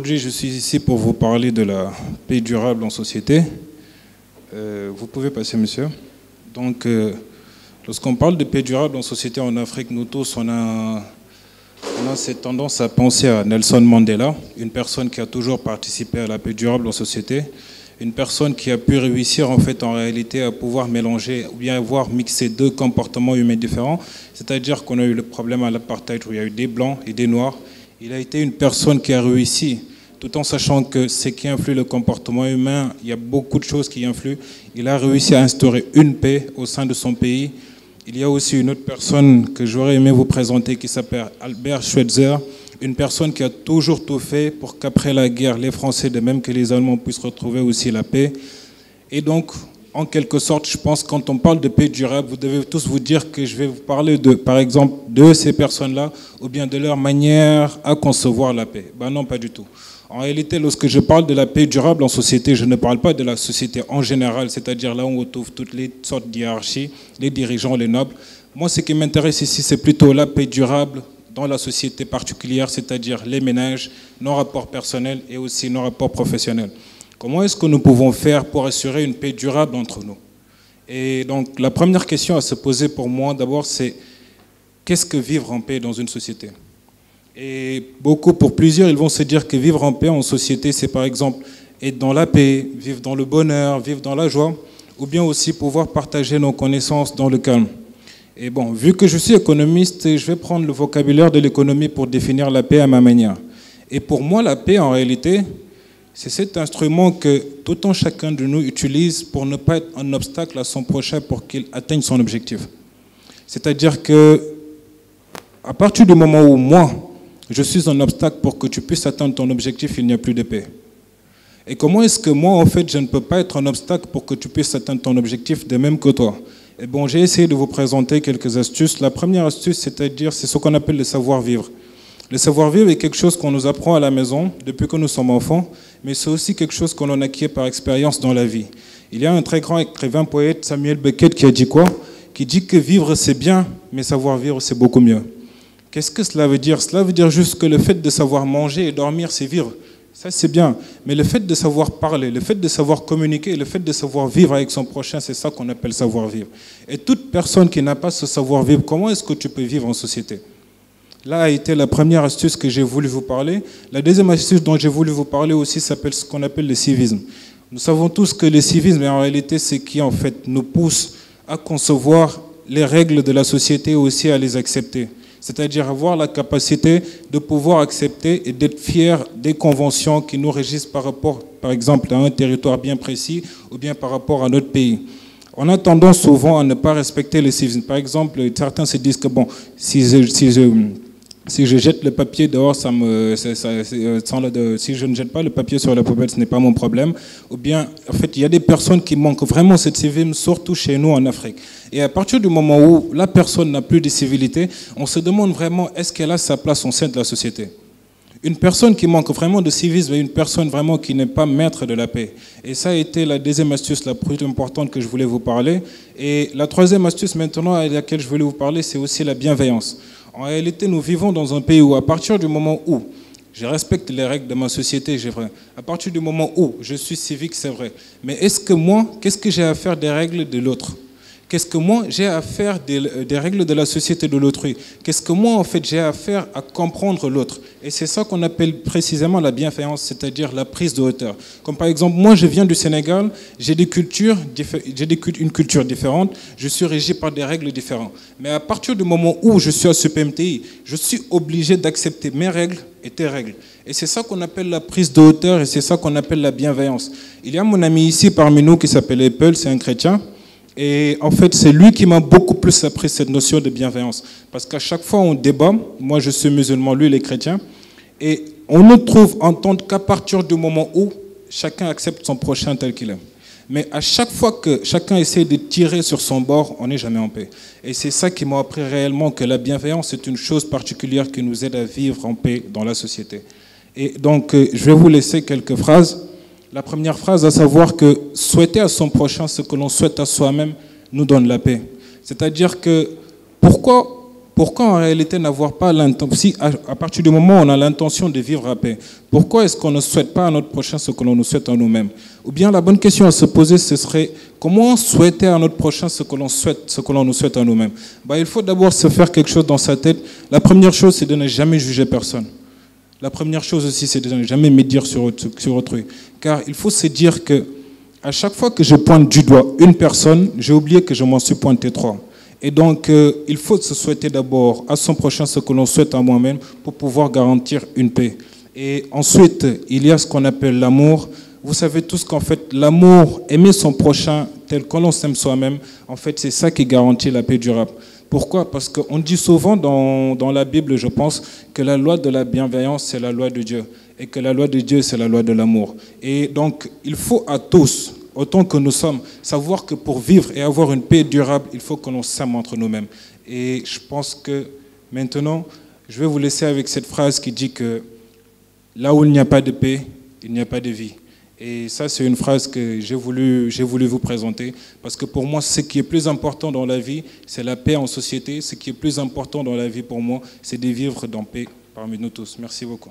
Aujourd'hui, je suis ici pour vous parler de la paix durable en société. Vous pouvez passer, monsieur. Donc, lorsqu'on parle de paix durable en société en Afrique, nous tous, on a cette tendance à penser à Nelson Mandela, une personne qui a toujours participé à la paix durable en société, une personne qui a pu réussir en réalité à pouvoir mélanger ou bien avoir mixé deux comportements humains différents, c'est-à-dire qu'on a eu le problème à l'apartheid où il y a eu des blancs et des noirs. Il a été une personne qui a réussi, tout en sachant que ce qui influe le comportement humain, il y a beaucoup de choses qui influent. Il a réussi à instaurer une paix au sein de son pays. Il y a aussi une autre personne que j'aurais aimé vous présenter qui s'appelle Albert Schweitzer, une personne qui a toujours tout fait pour qu'après la guerre, les Français, de même que les Allemands, puissent retrouver aussi la paix. Et donc, en quelque sorte, je pense que quand on parle de paix durable, vous devez tous vous dire que je vais vous parler, par exemple, de ces personnes-là ou bien de leur manière à concevoir la paix. Ben non, pas du tout. En réalité, lorsque je parle de la paix durable en société, je ne parle pas de la société en général, c'est-à-dire là où on trouve toutes les sortes d'hiérarchies, les dirigeants, les nobles. Moi, ce qui m'intéresse ici, c'est plutôt la paix durable dans la société particulière, c'est-à-dire les ménages, nos rapports personnels et aussi nos rapports professionnels. Comment est-ce que nous pouvons faire pour assurer une paix durable entre nous? Et donc, la première question à se poser pour moi, d'abord, c'est qu'est-ce que vivre en paix dans une société? Et pour plusieurs, ils vont se dire que vivre en paix en société, c'est par exemple être dans la paix, vivre dans le bonheur, vivre dans la joie, ou bien aussi pouvoir partager nos connaissances dans le calme. Et bon, vu que je suis économiste, je vais prendre le vocabulaire de l'économie pour définir la paix à ma manière. Et pour moi, la paix, en réalité, c'est cet instrument que tout un chacun de nous utilise pour ne pas être un obstacle à son prochain pour qu'il atteigne son objectif. C'est-à-dire que, à partir du moment où moi, je suis un obstacle pour que tu puisses atteindre ton objectif, il n'y a plus de paix. Et comment est-ce que moi, en fait, je ne peux pas être un obstacle pour que tu puisses atteindre ton objectif de même que toi? Et bon, j'ai essayé de vous présenter quelques astuces. La première astuce, c'est ce qu'on appelle le savoir-vivre. Le savoir-vivre est quelque chose qu'on nous apprend à la maison depuis que nous sommes enfants, mais c'est aussi quelque chose qu'on acquiert par expérience dans la vie. Il y a un très grand écrivain, poète, Samuel Beckett, qui a dit quoi? Qui dit que vivre c'est bien, mais savoir-vivre c'est beaucoup mieux. Qu'est-ce que cela veut dire? Cela veut dire juste que le fait de savoir manger et dormir, c'est vivre. Ça, c'est bien. Mais le fait de savoir parler, le fait de savoir communiquer, le fait de savoir vivre avec son prochain, c'est ça qu'on appelle savoir-vivre. Et toute personne qui n'a pas ce savoir-vivre, comment est-ce que tu peux vivre en société? Là a été la première astuce que j'ai voulu vous parler. La deuxième astuce dont j'ai voulu vous parler aussi s'appelle ce qu'on appelle le civisme. Nous savons tous que le civisme, en réalité, c'est qui en fait nous pousse à concevoir les règles de la société et aussi à les accepter. C'est-à-dire avoir la capacité de pouvoir accepter et d'être fier des conventions qui nous régissent par rapport, par exemple, à un territoire bien précis ou bien par rapport à notre pays. On a tendance souvent à ne pas respecter le civisme. Par exemple, certains se disent que bon, si je jette le papier dehors, si je ne jette pas le papier sur la poubelle, ce n'est pas mon problème. Ou bien, en fait, il y a des personnes qui manquent vraiment ce civisme, surtout chez nous en Afrique. Et à partir du moment où la personne n'a plus de civilité, on se demande vraiment, est-ce qu'elle a sa place au sein de la société? Une personne qui manque vraiment de civisme est une personne vraiment qui n'est pas maître de la paix. Et ça a été la deuxième astuce la plus importante que je voulais vous parler. Et la troisième astuce maintenant à laquelle je voulais vous parler, c'est aussi la bienveillance. En réalité, nous vivons dans un pays où, à partir du moment où je respecte les règles de ma société, c'est vrai. À partir du moment où je suis civique, c'est vrai. Mais est-ce que moi, qu'est-ce que j'ai à faire des règles de l'autre? Qu'est-ce que moi, j'ai à faire des règles de la société de l'autrui? Qu'est-ce que moi, en fait, j'ai à faire à comprendre l'autre? Et c'est ça qu'on appelle précisément la bienveillance, c'est-à-dire la prise de hauteur. Comme par exemple, moi, je viens du Sénégal, j'ai une culture différente, je suis régi par des règles différentes. Mais à partir du moment où je suis à ce PMTI, je suis obligé d'accepter mes règles et tes règles. Et c'est ça qu'on appelle la prise de hauteur et c'est ça qu'on appelle la bienveillance. Il y a mon ami ici parmi nous qui s'appelle Apple, c'est un chrétien. Et en fait, c'est lui qui m'a beaucoup plus appris cette notion de bienveillance. Parce qu'à chaque fois, on débat, moi je suis musulman, lui il est chrétien, et on ne trouve entendre qu'à partir du moment où chacun accepte son prochain tel qu'il est. Mais à chaque fois que chacun essaie de tirer sur son bord, on n'est jamais en paix. Et c'est ça qui m'a appris réellement que la bienveillance est une chose particulière qui nous aide à vivre en paix dans la société. Et donc, je vais vous laisser quelques phrases. La première phrase, à savoir que souhaiter à son prochain ce que l'on souhaite à soi-même nous donne la paix. C'est-à-dire que pourquoi Pourquoi en réalité n'avoir pas l'intention, si à partir du moment où on a l'intention de vivre à paix, pourquoi est-ce qu'on ne souhaite pas à notre prochain ce que l'on nous souhaite à nous-mêmes? Ou bien la bonne question à se poser, ce serait comment souhaiter à notre prochain ce que l'on nous souhaite à nous-mêmes? Il faut d'abord se faire quelque chose dans sa tête. La première chose, c'est de ne jamais juger personne. La première chose aussi, c'est de ne jamais médire sur autrui. Car il faut se dire que à chaque fois que je pointe du doigt une personne, j'ai oublié que je m'en suis pointé 3. Et donc, il faut se souhaiter d'abord à son prochain ce que l'on souhaite à moi-même pour pouvoir garantir une paix. Et ensuite, il y a ce qu'on appelle l'amour. Vous savez tous qu'en fait, l'amour, aimer son prochain tel que l'on s'aime soi-même, en fait, c'est ça qui garantit la paix durable. Pourquoi? Parce qu'on dit souvent dans la Bible, je pense, que la loi de la bienveillance, c'est la loi de Dieu. Et que la loi de Dieu, c'est la loi de l'amour. Et donc, il faut à tous, autant que nous sommes, savoir que pour vivre et avoir une paix durable, il faut que l'on s'aime entre nous-mêmes. Et je pense que maintenant, je vais vous laisser avec cette phrase qui dit que là où il n'y a pas de paix, il n'y a pas de vie. Et ça, c'est une phrase que j'ai voulu vous présenter, parce que pour moi, ce qui est plus important dans la vie, c'est la paix en société. Ce qui est plus important dans la vie pour moi, c'est de vivre dans paix parmi nous tous. Merci beaucoup.